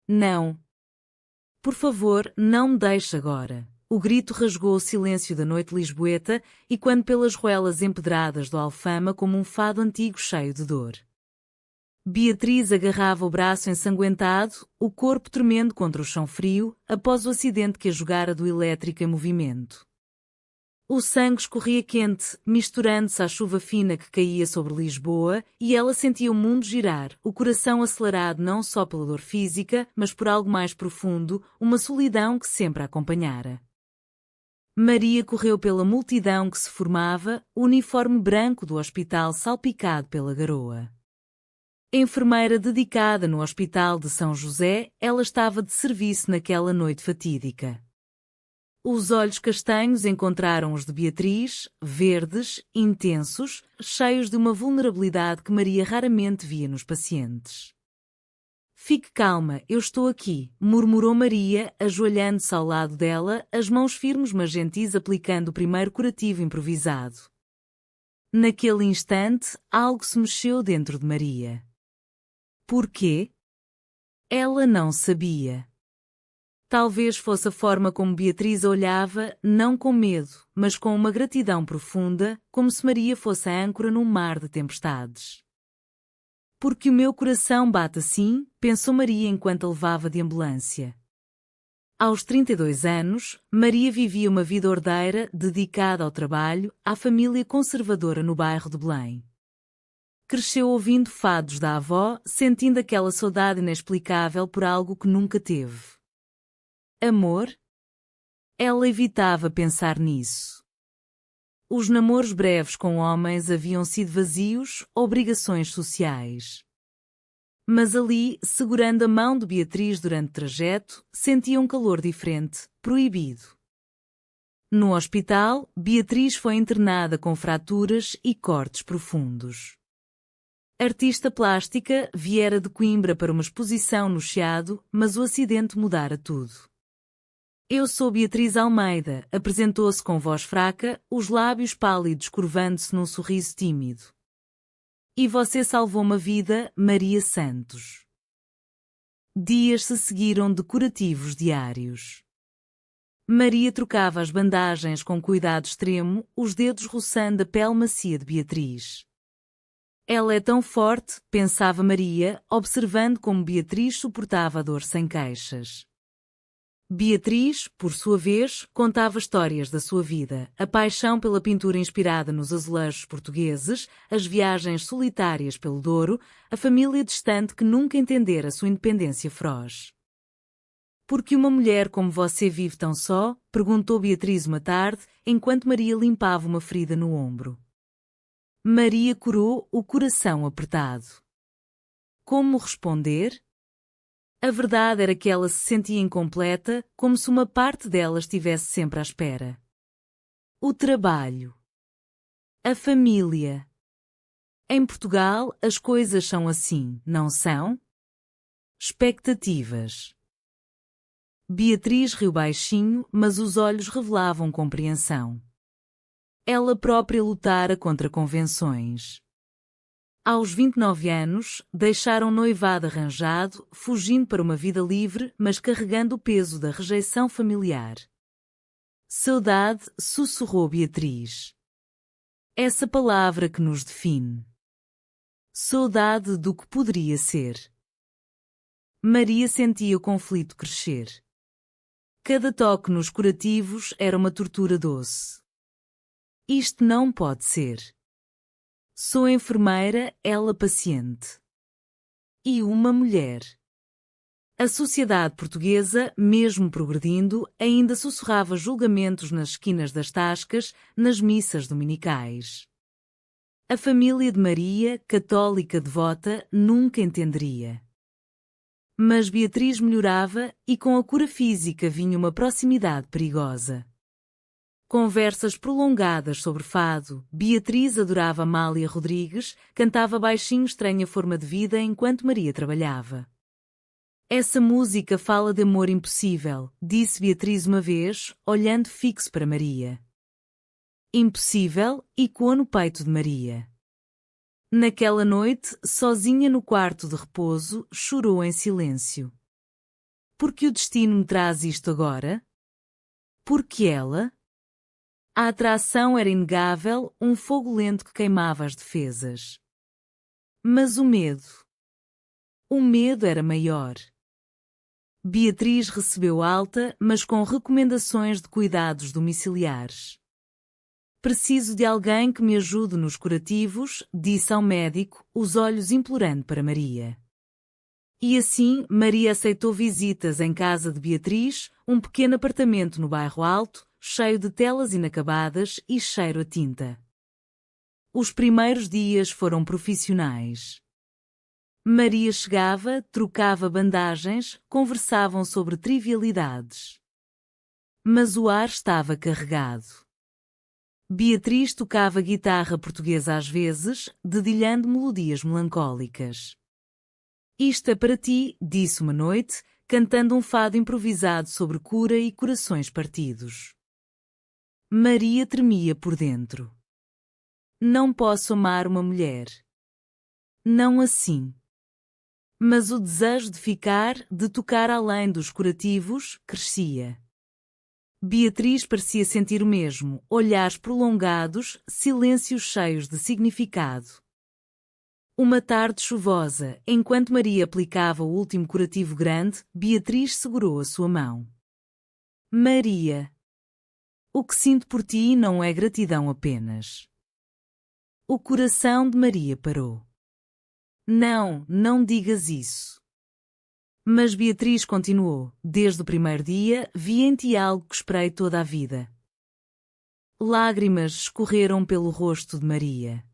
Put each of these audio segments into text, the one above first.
Não. Por favor, não me deixe agora. O grito rasgou o silêncio da noite lisboeta, e quando pelas ruelas empedradas do Alfama como um fado antigo cheio de dor. Beatriz agarrava o braço ensanguentado, o corpo tremendo contra o chão frio, após o acidente que a jogara do elétrico em movimento. O sangue escorria quente, misturando-se à chuva fina que caía sobre Lisboa, e ela sentia o mundo girar, o coração acelerado não só pela dor física, mas por algo mais profundo, uma solidão que sempre a acompanhara. Maria correu pela multidão que se formava, o uniforme branco do hospital salpicado pela garoa. Enfermeira dedicada no Hospital de São José, ela estava de serviço naquela noite fatídica. Os olhos castanhos encontraram os de Beatriz, verdes, intensos, cheios de uma vulnerabilidade que Maria raramente via nos pacientes. Fique calma, eu estou aqui, murmurou Maria, ajoelhando-se ao lado dela, as mãos firmes mas gentis aplicando o primeiro curativo improvisado. Naquele instante, algo se mexeu dentro de Maria. Por quê? Ela não sabia. Talvez fosse a forma como Beatriz a olhava, não com medo, mas com uma gratidão profunda, como se Maria fosse a âncora num mar de tempestades. Porque o meu coração bate assim, pensou Maria enquanto a levava de ambulância. Aos 32 anos, Maria vivia uma vida ordeira, dedicada ao trabalho, à família conservadora no bairro de Belém. Cresceu ouvindo fados da avó, sentindo aquela saudade inexplicável por algo que nunca teve. Amor? Ela evitava pensar nisso. Os namoros breves com homens haviam sido vazios, obrigações sociais. Mas ali, segurando a mão de Beatriz durante o trajeto, sentia um calor diferente, proibido. No hospital, Beatriz foi internada com fraturas e cortes profundos. Artista plástica, viera de Coimbra para uma exposição no Chiado, mas o acidente mudara tudo. Eu sou Beatriz Almeida, apresentou-se com voz fraca, os lábios pálidos curvando-se num sorriso tímido. E você salvou-me a vida, Maria Santos. Dias se seguiram de curativos diários. Maria trocava as bandagens com cuidado extremo, os dedos roçando a pele macia de Beatriz. Ela é tão forte, pensava Maria, observando como Beatriz suportava a dor sem queixas. Beatriz, por sua vez, contava histórias da sua vida, a paixão pela pintura inspirada nos azulejos portugueses, as viagens solitárias pelo Douro, a família distante que nunca entendera sua independência feroz. Por que uma mulher como você vive tão só? Perguntou Beatriz uma tarde, enquanto Maria limpava uma ferida no ombro. Maria curou o coração apertado. Como responder? A verdade era que ela se sentia incompleta, como se uma parte dela estivesse sempre à espera. O trabalho. A família. Em Portugal, as coisas são assim, não são? Expectativas. Beatriz riu baixinho, mas os olhos revelavam compreensão. Ela própria lutara contra convenções. Aos 29 anos, deixaram noivado arranjado, fugindo para uma vida livre, mas carregando o peso da rejeição familiar. Saudade, sussurrou Beatriz. Essa palavra que nos define. Saudade do que poderia ser. Maria sentia o conflito crescer. Cada toque nos curativos era uma tortura doce. Isto não pode ser. Sou enfermeira, ela paciente. E uma mulher. A sociedade portuguesa, mesmo progredindo, ainda sussurrava julgamentos nas esquinas das tascas, nas missas dominicais. A família de Maria, católica devota, nunca entenderia. Mas Beatriz melhorava, e com a cura física vinha uma proximidade perigosa. Conversas prolongadas sobre fado, Beatriz adorava Amália Rodrigues, cantava baixinho Estranha Forma de Vida enquanto Maria trabalhava. Essa música fala de amor impossível, disse Beatriz uma vez, olhando fixo para Maria. Impossível, ecoou no peito de Maria. Naquela noite, sozinha no quarto de repouso, chorou em silêncio. Por que o destino me traz isto agora? Porque ela? A atração era inegável, um fogo lento que queimava as defesas. Mas o medo? O medo era maior. Beatriz recebeu alta, mas com recomendações de cuidados domiciliares. Preciso de alguém que me ajude nos curativos, disse ao médico, os olhos implorando para Maria. E assim, Maria aceitou visitas em casa de Beatriz, um pequeno apartamento no bairro Alto, cheio de telas inacabadas e cheiro a tinta. Os primeiros dias foram profissionais. Maria chegava, trocava bandagens, conversavam sobre trivialidades. Mas o ar estava carregado. Beatriz tocava guitarra portuguesa às vezes, dedilhando melodias melancólicas. Isto é para ti, disse uma noite, cantando um fado improvisado sobre cura e corações partidos. Maria tremia por dentro. Não posso amar uma mulher. Não assim. Mas o desejo de ficar, de tocar além dos curativos, crescia. Beatriz parecia sentir o mesmo, olhares prolongados, silêncios cheios de significado. Uma tarde chuvosa, enquanto Maria aplicava o último curativo grande, Beatriz segurou a sua mão. Maria, o que sinto por ti não é gratidão apenas. O coração de Maria parou. Não, não digas isso. Mas Beatriz continuou, desde o primeiro dia, vi em ti algo que esperei toda a vida. Lágrimas escorreram pelo rosto de Maria.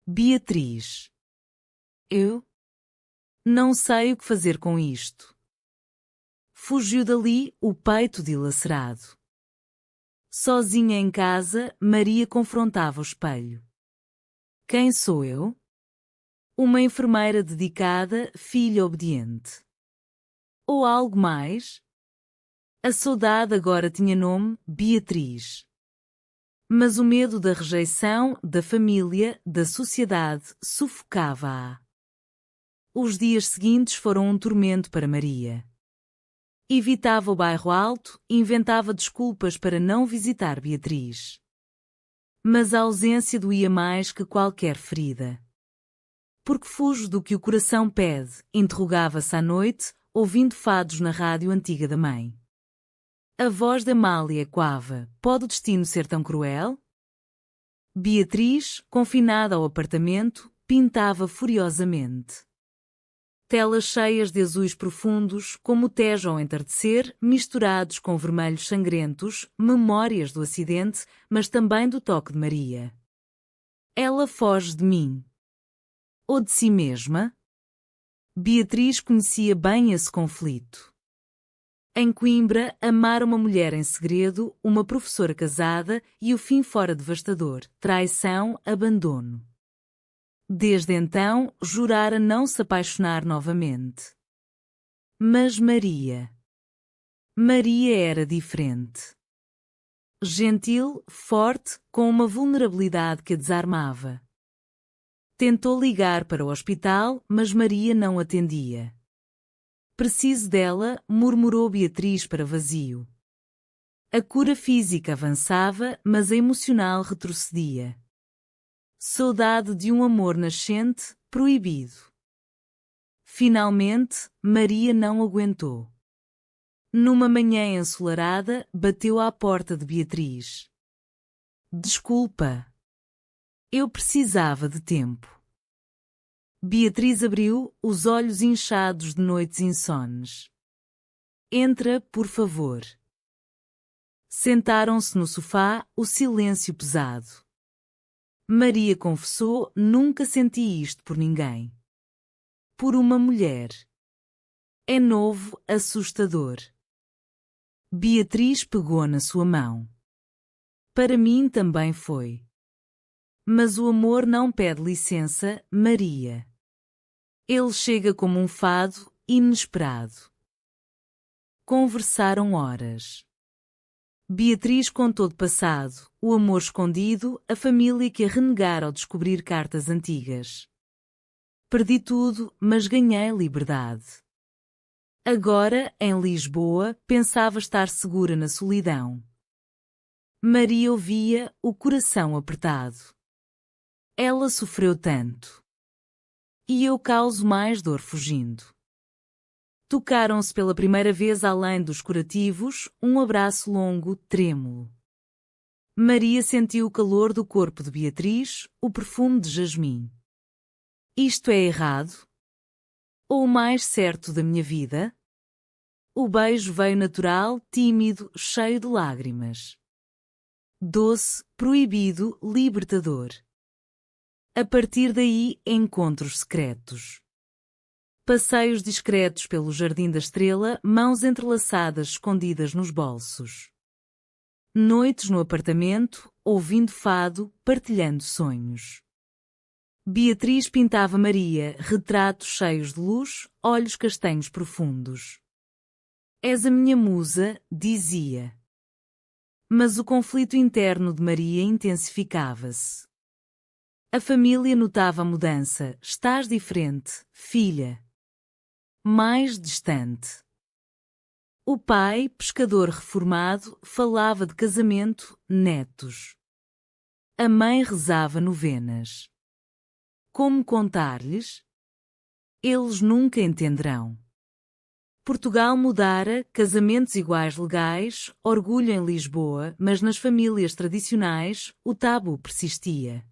Beatriz. Eu? Não sei o que fazer com isto. Fugiu dali, o peito dilacerado. Sozinha em casa, Maria confrontava o espelho. Quem sou eu? Uma enfermeira dedicada, filha obediente. Ou algo mais? A saudade agora tinha nome, Beatriz. Mas o medo da rejeição, da família, da sociedade, sufocava-a. Os dias seguintes foram um tormento para Maria. Evitava o bairro Alto, inventava desculpas para não visitar Beatriz. Mas a ausência doía mais que qualquer ferida. Porque fujo do que o coração pede, interrogava-se à noite, ouvindo fados na rádio antiga da mãe. A voz de Amália ecoava, pode o destino ser tão cruel? Beatriz, confinada ao apartamento, pintava furiosamente. Telas cheias de azuis profundos, como o Tejo ao entardecer, misturados com vermelhos sangrentos, memórias do acidente, mas também do toque de Maria. Ela foge de mim. Ou de si mesma? Beatriz conhecia bem esse conflito. Em Coimbra, amara uma mulher em segredo, uma professora casada e o fim fora devastador, traição, abandono. Desde então, jurara não se apaixonar novamente. Mas Maria era diferente. Gentil, forte, com uma vulnerabilidade que a desarmava. Tentou ligar para o hospital, mas Maria não atendia. Preciso dela, murmurou Beatriz para vazio. A cura física avançava, mas a emocional retrocedia. Saudade de um amor nascente, proibido. Finalmente, Maria não aguentou. Numa manhã ensolarada, bateu à porta de Beatriz. Desculpa. Eu precisava de tempo. Beatriz abriu, os olhos inchados de noites insones. Entra, por favor. Sentaram-se no sofá, o silêncio pesado. Maria confessou, nunca senti isto por ninguém. Por uma mulher. É novo, assustador. Beatriz pegou na sua mão. Para mim também foi. Mas o amor não pede licença, Maria. Ele chega como um fado, inesperado. Conversaram horas. Beatriz contou do passado, o amor escondido, a família que a renegara ao descobrir cartas antigas. Perdi tudo, mas ganhei liberdade. Agora, em Lisboa, pensava estar segura na solidão. Maria ouvia, o coração apertado. Ela sofreu tanto. E eu causo mais dor fugindo. Tocaram-se pela primeira vez além dos curativos, um abraço longo, trêmulo. Maria sentiu o calor do corpo de Beatriz, o perfume de jasmim. Isto é errado? Ou o mais certo da minha vida? O beijo veio natural, tímido, cheio de lágrimas. Doce, proibido, libertador. A partir daí, encontros secretos. Passeios discretos pelo Jardim da Estrela, mãos entrelaçadas escondidas nos bolsos. Noites no apartamento, ouvindo fado, partilhando sonhos. Beatriz pintava Maria, retratos cheios de luz, olhos castanhos profundos. És a minha musa, dizia. Mas o conflito interno de Maria intensificava-se. A família notava a mudança. Estás diferente, filha. Mais distante. O pai, pescador reformado, falava de casamento, netos. A mãe rezava novenas. Como contar-lhes? Eles nunca entenderão. Portugal mudara, casamentos iguais legais, orgulho em Lisboa, mas nas famílias tradicionais, o tabu persistia.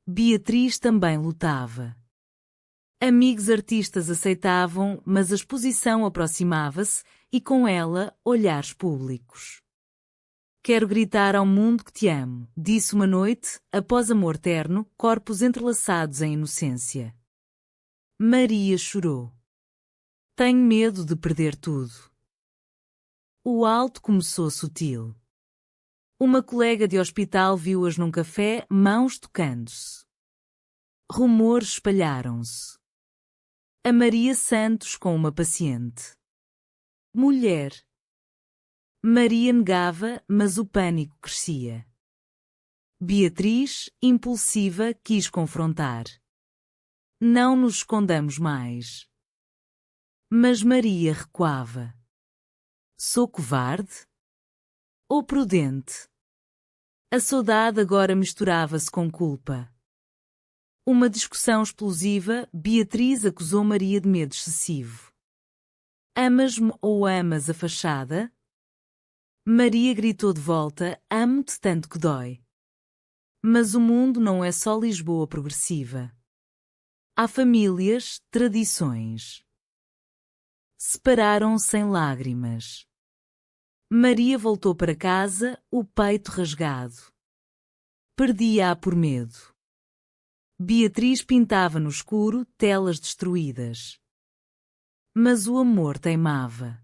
Beatriz também lutava. Amigos artistas aceitavam, mas a exposição aproximava-se, e com ela, olhares públicos. Quero gritar ao mundo que te amo, disse uma noite, após amor terno, corpos entrelaçados em inocência. Maria chorou. Tenho medo de perder tudo. O alto começou sutil. Uma colega de hospital viu-as num café, mãos tocando-se. Rumores espalharam-se. A Maria Santos com uma paciente. Mulher. Maria negava, mas o pânico crescia. Beatriz, impulsiva, quis confrontar. Não nos escondamos mais. Mas Maria recuava. Sou covarde? Ou prudente? A saudade agora misturava-se com culpa. Uma discussão explosiva, Beatriz acusou Maria de medo excessivo. Amas-me ou amas a fachada? Maria gritou de volta, amo-te tanto que dói. Mas o mundo não é só Lisboa progressiva. Há famílias, tradições. Separaram-se em lágrimas. Maria voltou para casa, o peito rasgado. Perdia-a por medo. Beatriz pintava no escuro, telas destruídas. Mas o amor teimava.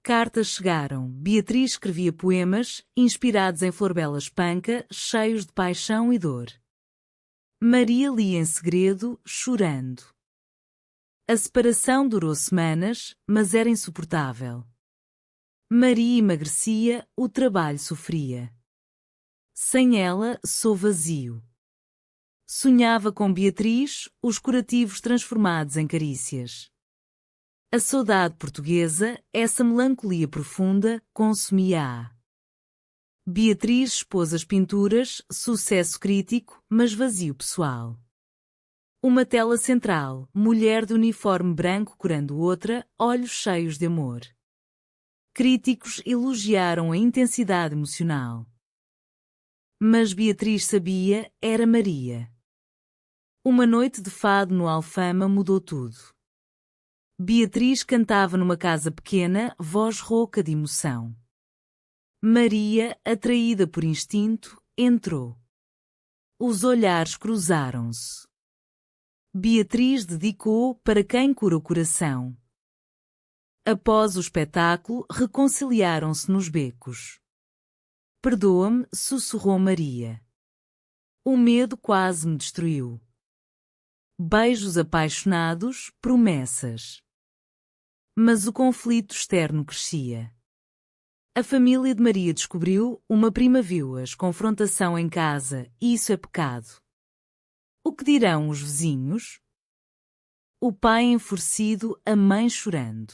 Cartas chegaram, Beatriz escrevia poemas, inspirados em Florbela Espanca, cheios de paixão e dor. Maria lia em segredo, chorando. A separação durou semanas, mas era insuportável. Maria emagrecia, o trabalho sofria. Sem ela, sou vazio. Sonhava com Beatriz, os curativos transformados em carícias. A saudade portuguesa, essa melancolia profunda, consumia-a. Beatriz expôs as pinturas, sucesso crítico, mas vazio pessoal. Uma tela central, mulher de uniforme branco curando outra, olhos cheios de amor. Críticos elogiaram a intensidade emocional. Mas Beatriz sabia, era Maria. Uma noite de fado no Alfama mudou tudo. Beatriz cantava numa casa pequena, voz rouca de emoção. Maria, atraída por instinto, entrou. Os olhares cruzaram-se. Beatriz dedicou para quem cura o coração. Após o espetáculo, reconciliaram-se nos becos. Perdoa-me, sussurrou Maria. O medo quase me destruiu. Beijos apaixonados, promessas. Mas o conflito externo crescia. A família de Maria descobriu, uma prima viu-as, confrontação em casa, isso é pecado. O que dirão os vizinhos? O pai enfurecido, a mãe chorando.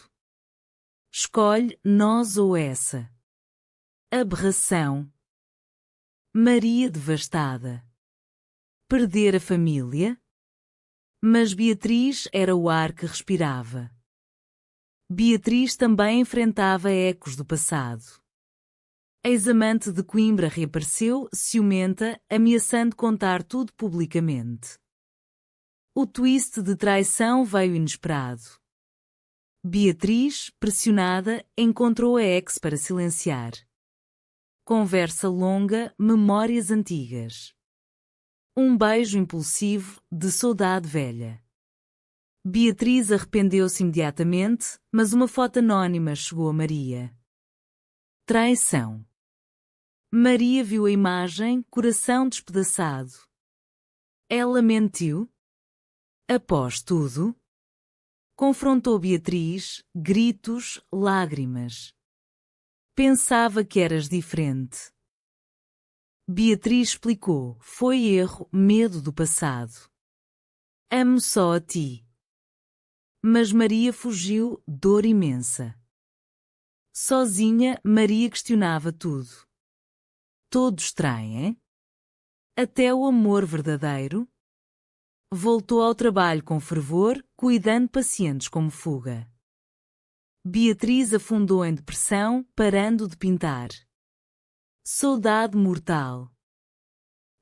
Escolhe nós ou essa. Aberração. Maria devastada. Perder a família? Mas Beatriz era o ar que respirava. Beatriz também enfrentava ecos do passado. A ex-amante de Coimbra reapareceu, ciumenta, ameaçando contar tudo publicamente. O twist de traição veio inesperado. Beatriz, pressionada, encontrou a ex para silenciar. Conversa longa, memórias antigas. Um beijo impulsivo, de saudade velha. Beatriz arrependeu-se imediatamente, mas uma foto anônima chegou a Maria. Traição. Maria viu a imagem, coração despedaçado. Ela mentiu? Após tudo? Confrontou Beatriz, gritos, lágrimas. Pensava que eras diferente. Beatriz explicou, foi erro, medo do passado. Amo só a ti. Mas Maria fugiu, dor imensa. Sozinha, Maria questionava tudo. Todos traem? Até o amor verdadeiro? Voltou ao trabalho com fervor, cuidando pacientes como fuga. Beatriz afundou em depressão, parando de pintar. Saudade mortal.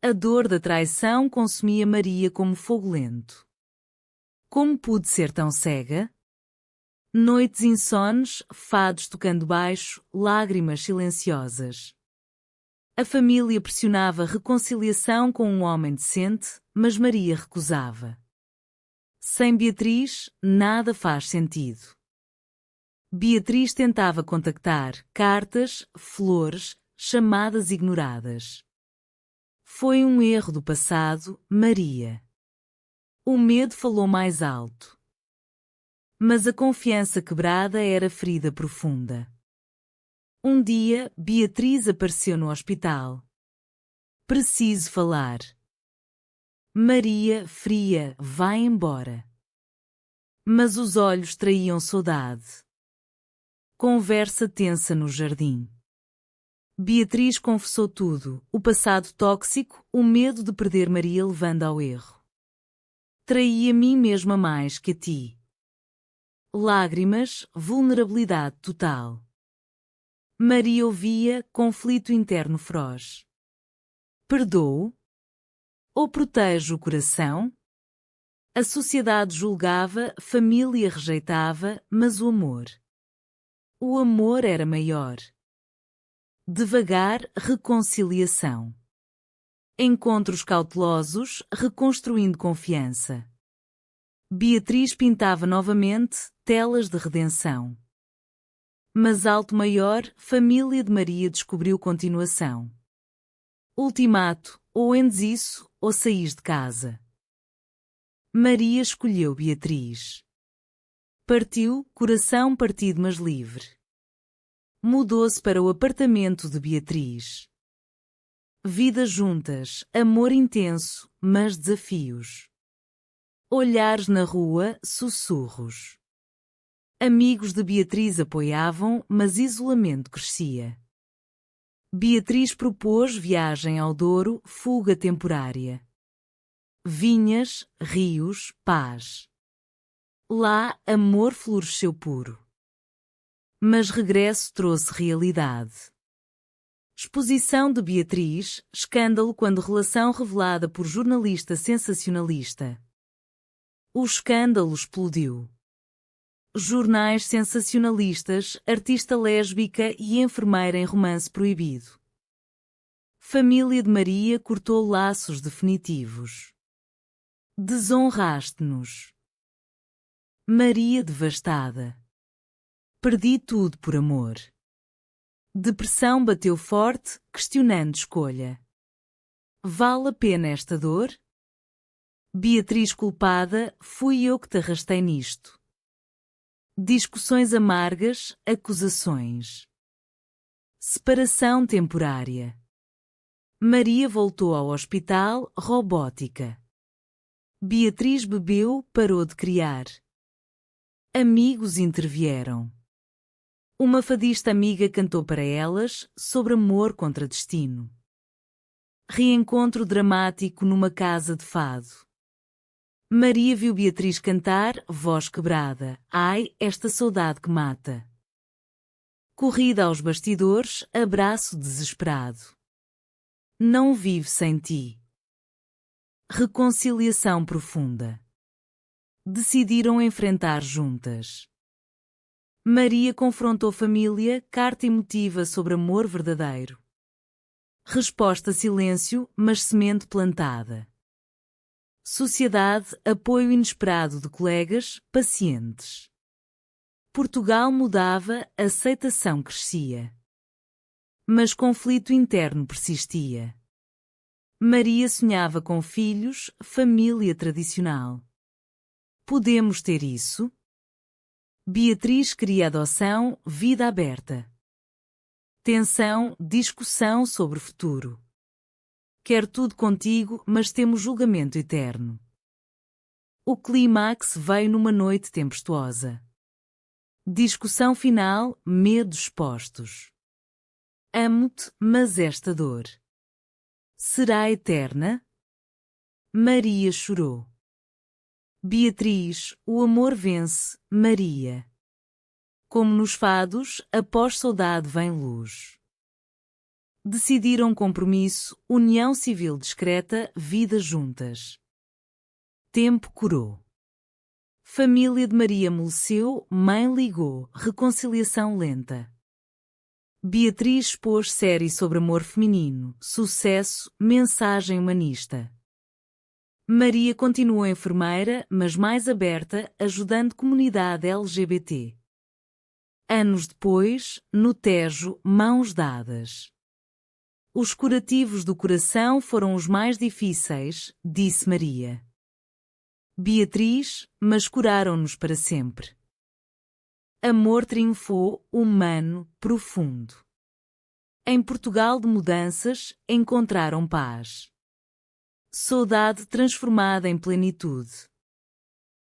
A dor da traição consumia Maria como fogo lento. Como pude ser tão cega? Noites insones, fados tocando baixo, lágrimas silenciosas. A família pressionava reconciliação com um homem decente, mas Maria recusava. Sem Beatriz, nada faz sentido. Beatriz tentava contactar, cartas, flores, chamadas ignoradas. Foi um erro do passado, Maria. O medo falou mais alto. Mas a confiança quebrada era ferida profunda. Um dia, Beatriz apareceu no hospital. Preciso falar. Maria, fria, vai embora. Mas os olhos traíam saudade. Conversa tensa no jardim. Beatriz confessou tudo, o passado tóxico, o medo de perder Maria levando ao erro. Traí a mim mesma mais que a ti. Lágrimas, vulnerabilidade total. Maria ouvia, conflito interno feroz. Perdoo? Ou protejo o coração? A sociedade julgava, família rejeitava, mas o amor. O amor era maior. Devagar, reconciliação. Encontros cautelosos, reconstruindo confiança. Beatriz pintava novamente, telas de redenção. Mas alto maior, família de Maria descobriu continuação. Ultimato, ou endes isso, ou saís de casa. Maria escolheu Beatriz. Partiu, coração partido mas livre. Mudou-se para o apartamento de Beatriz. Vida juntas, amor intenso, mas desafios. Olhares na rua, sussurros. Amigos de Beatriz apoiavam, mas isolamento crescia. Beatriz propôs viagem ao Douro, fuga temporária. Vinhas, rios, paz. Lá, amor floresceu puro. Mas regresso trouxe realidade. Exposição de Beatriz, escândalo quando relação revelada por jornalista sensacionalista. O escândalo explodiu. Jornais sensacionalistas, artista lésbica e enfermeira em romance proibido. Família de Maria cortou laços definitivos. Desonraste-nos. Maria devastada. Perdi tudo por amor. Depressão bateu forte, questionando escolha. Vale a pena esta dor? Beatriz culpada, fui eu que te arrastei nisto. Discussões amargas, acusações. Separação temporária. Maria voltou ao hospital, robótica. Beatriz bebeu, parou de criar. Amigos intervieram. Uma fadista amiga cantou para elas sobre amor contra destino. Reencontro dramático numa casa de fado. Maria viu Beatriz cantar, voz quebrada. Ai, esta saudade que mata. Corrida aos bastidores, abraço desesperado. Não vive sem ti. Reconciliação profunda. Decidiram enfrentar juntas. Maria confrontou família, carta emotiva sobre amor verdadeiro. Resposta silêncio, mas semente plantada. Sociedade, apoio inesperado de colegas, pacientes. Portugal mudava, aceitação crescia. Mas conflito interno persistia. Maria sonhava com filhos, família tradicional. Podemos ter isso? Beatriz queria adoção, vida aberta. Tensão, discussão sobre o futuro. Quero tudo contigo, mas temos julgamento eterno. O clímax veio numa noite tempestuosa. Discussão final, medos postos. Amo-te, mas esta dor será eterna? Maria chorou. Beatriz, o amor vence, Maria. Como nos fados, após saudade vem luz. Decidiram compromisso, união civil discreta, vida juntas. Tempo curou. Família de Maria amoleceu, mãe ligou, reconciliação lenta. Beatriz expôs série sobre amor feminino, sucesso, mensagem humanista. Maria continuou enfermeira, mas mais aberta, ajudando comunidade LGBT. Anos depois, no Tejo, mãos dadas. Os curativos do coração foram os mais difíceis, disse Maria. Beatriz, mas curaram-nos para sempre. Amor triunfou, humano, profundo. Em Portugal de mudanças, encontraram paz. Saudade transformada em plenitude.